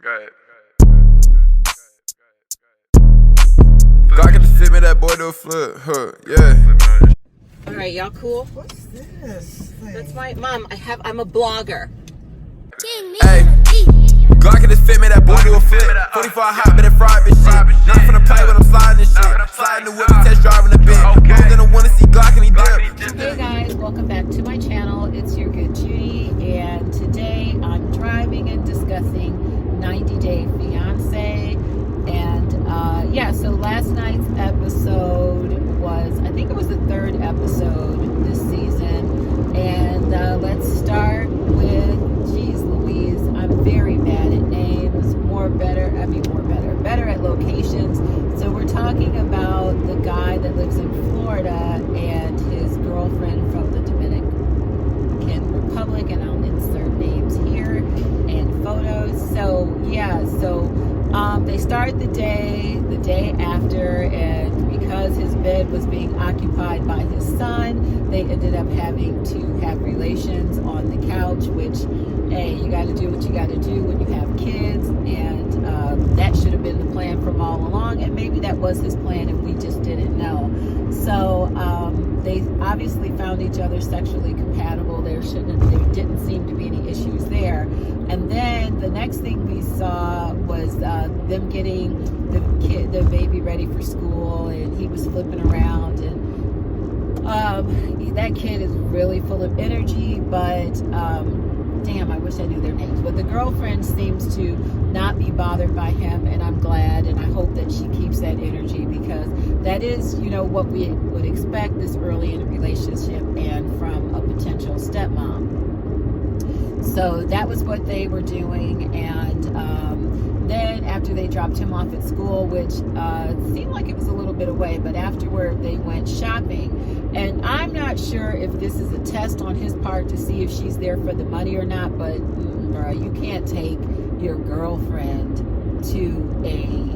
Go ahead. God get to fit me, that boy do a flip. Huh, yeah. All right, y'all cool? What's this thing? That's my mom. I'm a blogger. Hey, God can just fit me, that boy do a flip. 44 hot, but it fried bitch shit. Nothing from the play when I'm sliding this shit. Sliding the whip and test driving the bit. More than I wanna see God can he dip. Hey guys, welcome back to my channel. It's your good Judy, and today I'm driving and discussing 90 Day Fiance. And yeah, so last night's episode was, I think it was the third episode this season. And let's start with, geez Louise, I'm very bad at names. Better at locations. So we're talking about the guy that lives in Florida and his girlfriend from the Dominican Republic, and I'll insert names here and photos. So yeah, they start the day after, and because his bed was being occupied by his son, they ended up having to have relations on the couch, which, hey, you got to do what you got to do when you have kids, and that should have been the plan from all along, and maybe that was his plan and we just didn't know. So they obviously found each other sexually compatible. There didn't seem to be any issues there. And then the next thing we saw was them getting the baby ready for school, and he was flipping around, and that kid is really full of energy, but damn, I wish I knew their names. But the girlfriend seems to not be bothered by him, and I'm glad, and I hope that she keeps that energy, because that is, what we would expect this early in a relationship and from a potential stepmom. So that was what they were doing, and then after they dropped him off at school, which seemed like it was a little bit away, but afterward they went shopping. And I'm not sure if this is a test on his part to see if she's there for the money or not, but bro, you can't take your girlfriend to a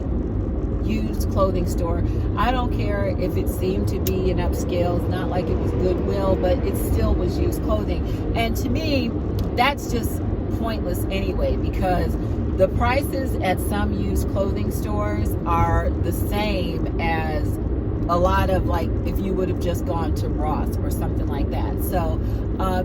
used clothing store. I don't care if it seemed to be an upscale. It's not like it was Goodwill, but it still was used clothing. And to me, that's just pointless anyway, because the prices at some used clothing stores are the same as a lot of, like, if you would have just gone to Ross or something like that. So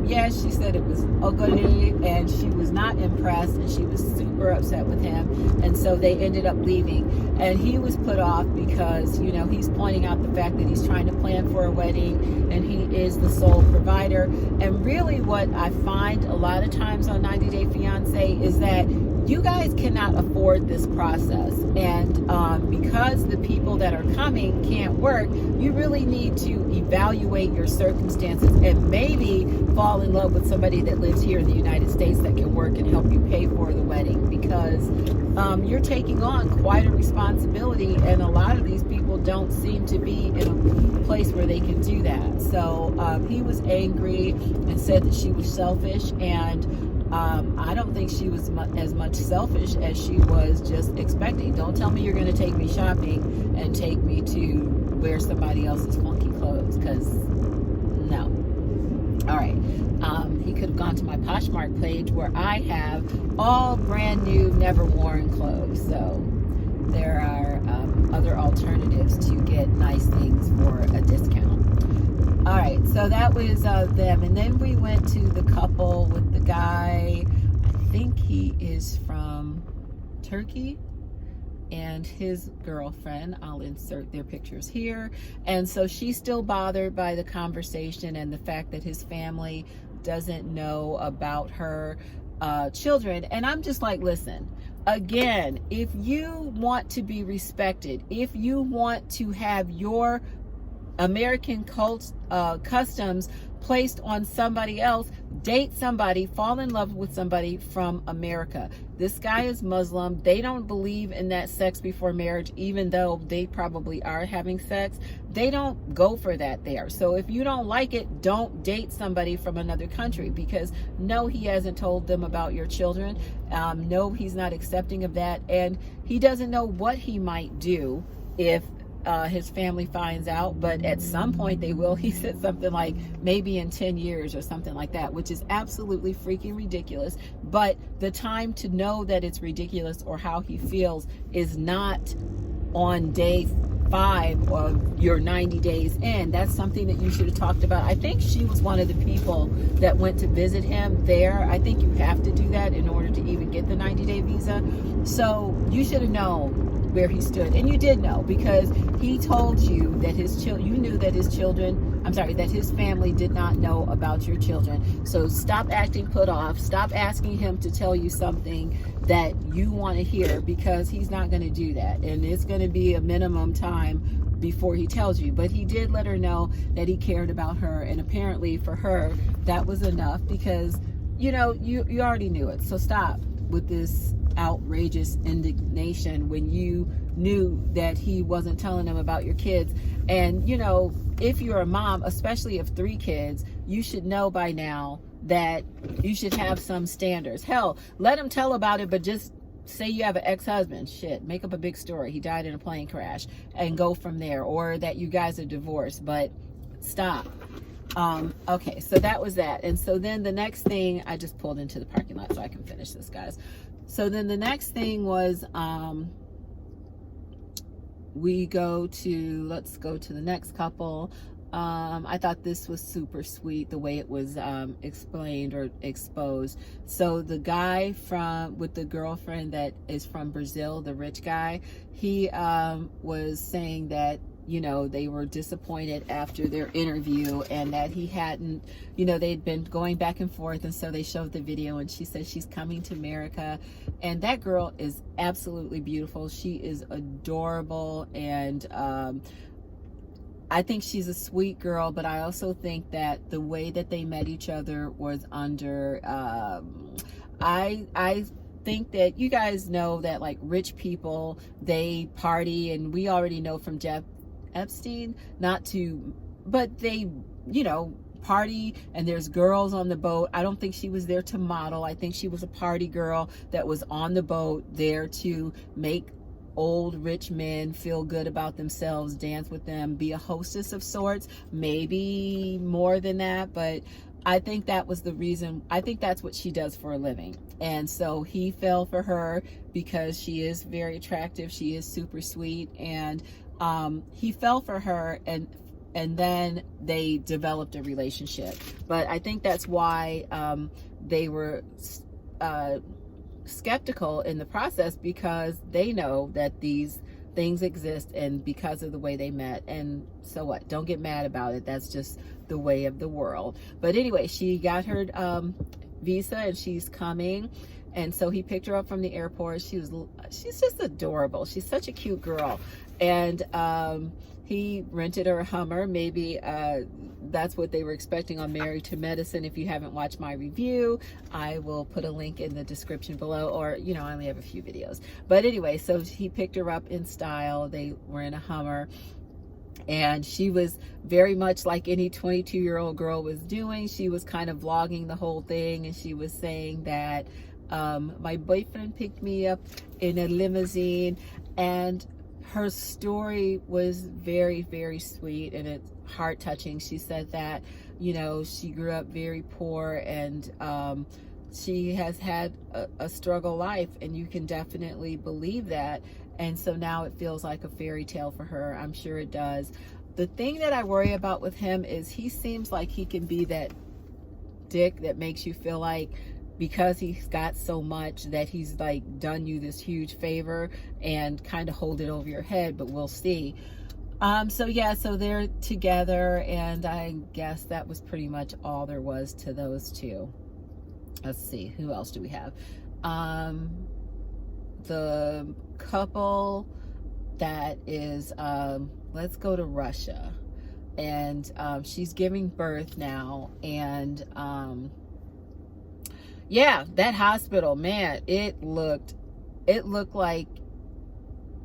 yeah, she said it was ugly and she was not impressed, and she was super upset with him, and so they ended up leaving. And he was put off because he's pointing out the fact that he's trying to plan for a wedding and he is the sole provider. And really what I find a lot of times on 90 Day Fiance is that you guys cannot afford this process, and because the people that are coming can't work, you really need to evaluate your circumstances and maybe fall in love with somebody that lives here in the United States that can work and help you pay for the wedding, because you're taking on quite a responsibility, and a lot of these people don't seem to be in a place where they can do that. So he was angry and said that she was selfish, and I don't think she was as much selfish as she was just expecting. Don't tell me you're going to take me shopping and take me to wear somebody else's funky clothes, because no. All right. He could have gone to my Poshmark page where I have all brand new, never worn clothes. So there are other alternatives to get nice things for a discount. All right, so that was them. And then we went to the couple with the guy, I think he is from Turkey, and his girlfriend. I'll insert their pictures here. And so she's still bothered by the conversation and the fact that his family doesn't know about her children. And I'm just like, listen, again, if you want to be respected, if you want to have your American customs placed on somebody else, date somebody, fall in love with somebody from America. This guy is Muslim. They don't believe in that sex before marriage, even though they probably are having sex. They don't go for that there. So if you don't like it, don't date somebody from another country, because no, he hasn't told them about your children. No, he's not accepting of that, and he doesn't know what he might do if his family finds out, but at some point they will. He said something like maybe in 10 years or something like that, which is absolutely freaking ridiculous. But the time to know that it's ridiculous or how he feels is not on day 5 of your 90 days in. That's something that you should have talked about. I think she was one of the people that went to visit him there. I think you have to do that in order to even get the 90-day visa. So you should have known where he stood, and you did know, because he told you that you knew that that his family did not know about your children. So stop acting put off. Stop asking him to tell you something that you want to hear, because he's not going to do that, and it's going to be a minimum time before he tells you. But he did let her know that he cared about her, and apparently for her that was enough, because you already knew it. So stop with this outrageous indignation when you knew that he wasn't telling them about your kids. And if you're a mom, especially of 3 kids, you should know by now that you should have some standards. Hell, let him tell about it, but just say you have an ex-husband. Shit, make up a big story. He died in a plane crash and go from there, or that you guys are divorced. But stop. Okay, so that was that. And so then the next thing, I just pulled into the parking lot so I can finish this, guys. So then the next thing was, let's go to the next couple. I thought this was super sweet, the way it was explained or exposed. So the guy with the girlfriend that is from Brazil, the rich guy, he was saying that they were disappointed after their interview, and that he hadn't, they'd been going back and forth. And so they showed the video, and she said she's coming to America. And that girl is absolutely beautiful. She is adorable. And I think she's a sweet girl, but I also think that the way that they met each other was under, I think that you guys know that like rich people, they party, and we already know from Jeff Epstein but they party, and there's girls on the boat. I don't think she was there to model. I think she was a party girl that was on the boat there to make old rich men feel good about themselves, dance with them, be a hostess of sorts, maybe more than that. But I think that was the reason. I think that's what she does for a living. And so he fell for her because she is very attractive. She is super sweet. And he fell for her, and then they developed a relationship. But I think that's why they were skeptical in the process, because they know that these things exist, and because of the way they met. And so what? Don't get mad about it. That's just the way of the world. But anyway, she got her visa, and she's coming. And so he picked her up from the airport. She's just adorable. She's such a cute girl. And he rented her a Hummer. Maybe that's what they were expecting on Married to Medicine. If you haven't watched my review, I will put a link in the description below, or I only have a few videos. But anyway, so he picked her up in style. They were in a Hummer, and she was very much like any 22-year-old girl was doing. She was kind of vlogging the whole thing, and she was saying that my boyfriend picked me up in a limousine. And her story was very, very sweet, and it's heart touching. She said that she grew up very poor, and she has had a struggle life, and you can definitely believe that. And so now it feels like a fairy tale for her. I'm sure it does. The thing that I worry about with him is he seems like he can be that dick that makes you feel like, because he's got so much, that he's like done you this huge favor, and kind of hold it over your head. But we'll see. So yeah, so they're together, and I guess that was pretty much all there was to those two. Let's see, who else do we have? The couple that is, let's go to Russia. And she's giving birth now. And yeah, that hospital, man, it looked like,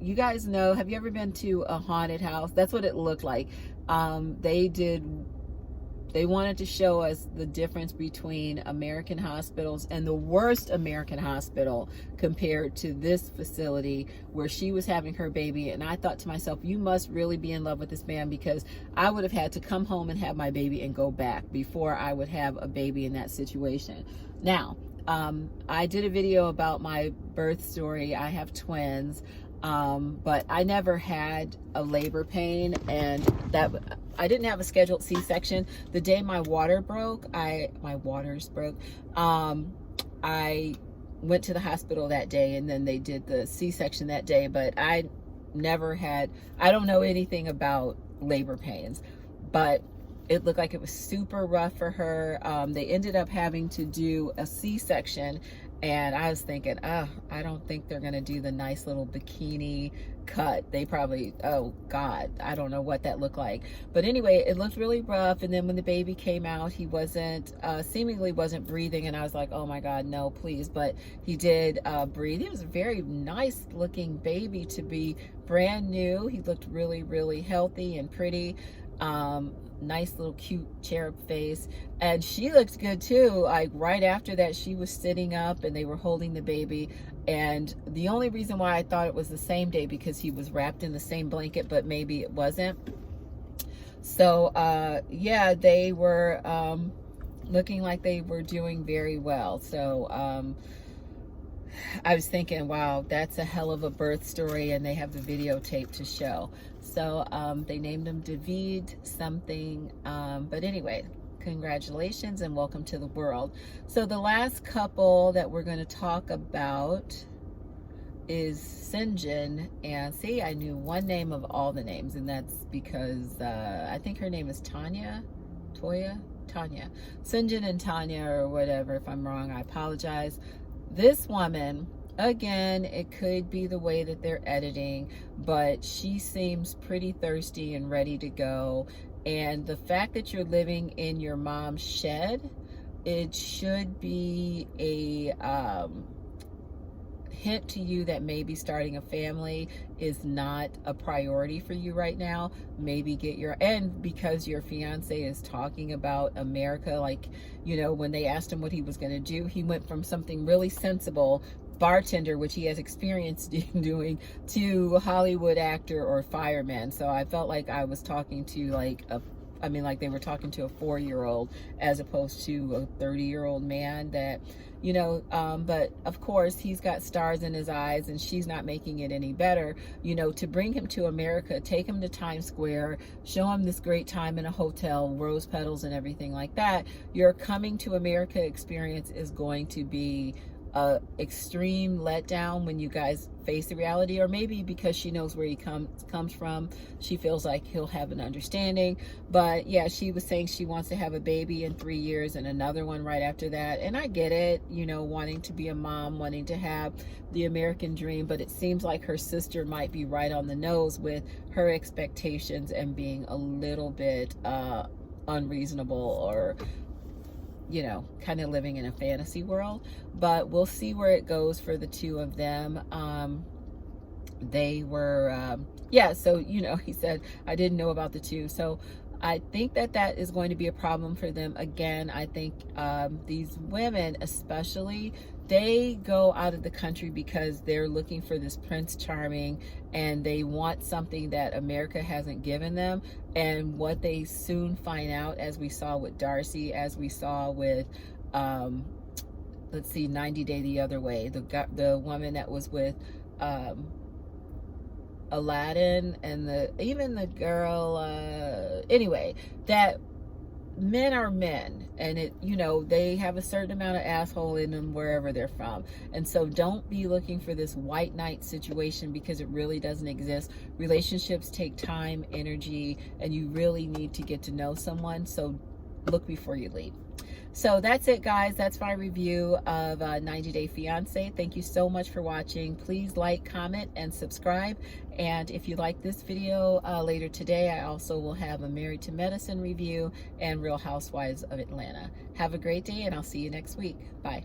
you guys know, have you ever been to a haunted house? That's what it looked like. They did they wanted to show us the difference between American hospitals and the worst American hospital compared to this facility where she was having her baby. And I thought to myself, you must really be in love with this man, because I would have had to come home and have my baby and go back before I would have a baby in that situation. Now, I did a video about my birth story. I have twins. But I never had a labor pain, and that I didn't have a scheduled C-section. The day my waters broke, I went to the hospital that day, and then they did the C-section that day, but I don't know anything about labor pains, but it looked like it was super rough for her. They ended up having to do a C-section, and I was thinking, I don't think they're gonna do the nice little bikini cut. They probably, oh God, I don't know what that looked like. But anyway, it looked really rough. And then when the baby came out, he seemingly wasn't breathing. And I was like, oh my God, no, please. But he did breathe. He was a very nice looking baby to be brand new. He looked really, really healthy and pretty. Nice little cute cherub face, and she looked good too. Like right after that, she was sitting up and they were holding the baby. And the only reason why I thought it was the same day, because he was wrapped in the same blanket, but maybe it wasn't. So yeah, they were looking like they were doing very well. So I was thinking, wow, that's a hell of a birth story, and they have the videotape to show. So they named him David something, but anyway, congratulations and welcome to the world. So the last couple that we're going to talk about is Sinjin, and see, I knew one name of all the names, and that's because I think her name is Tanya. Sinjin and Tanya, or whatever. If I'm wrong, I apologize. This woman, again, it could be the way that they're editing, but she seems pretty thirsty and ready to go. And the fact that you're living in your mom's shed, it should be a hint to you that maybe starting a family is not a priority for you right now. Maybe and because your fiance is talking about America, like, you know, when they asked him what he was going to do, he went from something really sensible, bartender, which he has experience doing, to Hollywood actor or fireman. So I felt like I was talking to like they were talking to a 4-year-old as opposed to a 30-year-old man that, you know, but of course he's got stars in his eyes, and she's not making it any better. You know, to bring him to America, take him to Times Square, show him this great time in a hotel, rose petals and everything like that. Your coming to America experience is going to be a extreme letdown when you guys face the reality, or maybe because she knows where he comes from, she feels like he'll have an understanding. But yeah, she was saying she wants to have a baby in 3 years and another one right after that, and I get it, you know, wanting to be a mom, wanting to have the American dream, but it seems like her sister might be right on the nose with her expectations and being a little bit unreasonable, or, you know, kind of living in a fantasy world. But we'll see where it goes for the two of them. They were, yeah, so, you know, he said, I didn't know about the two. So I think that is going to be a problem for them. Again, I think these women especially, they go out of the country because they're looking for this Prince Charming, and they want something that America hasn't given them. And what they soon find out, as we saw with Darcy, as we saw with, let's see, 90 Day the Other Way, the woman that was with Aladdin, and even the girl, anyway, that men are men, and it, you know, they have a certain amount of asshole in them wherever they're from. And so don't be looking for this white knight situation, because it really doesn't exist. Relationships take time, energy, and you really need to get to know someone. So look before you leave. So that's it, guys. That's my review of 90 Day Fiance. Thank you so much for watching. Please like, comment, and subscribe. And if you like this video, later today, I also will have a Married to Medicine review and Real Housewives of Atlanta. Have a great day, and I'll see you next week. Bye.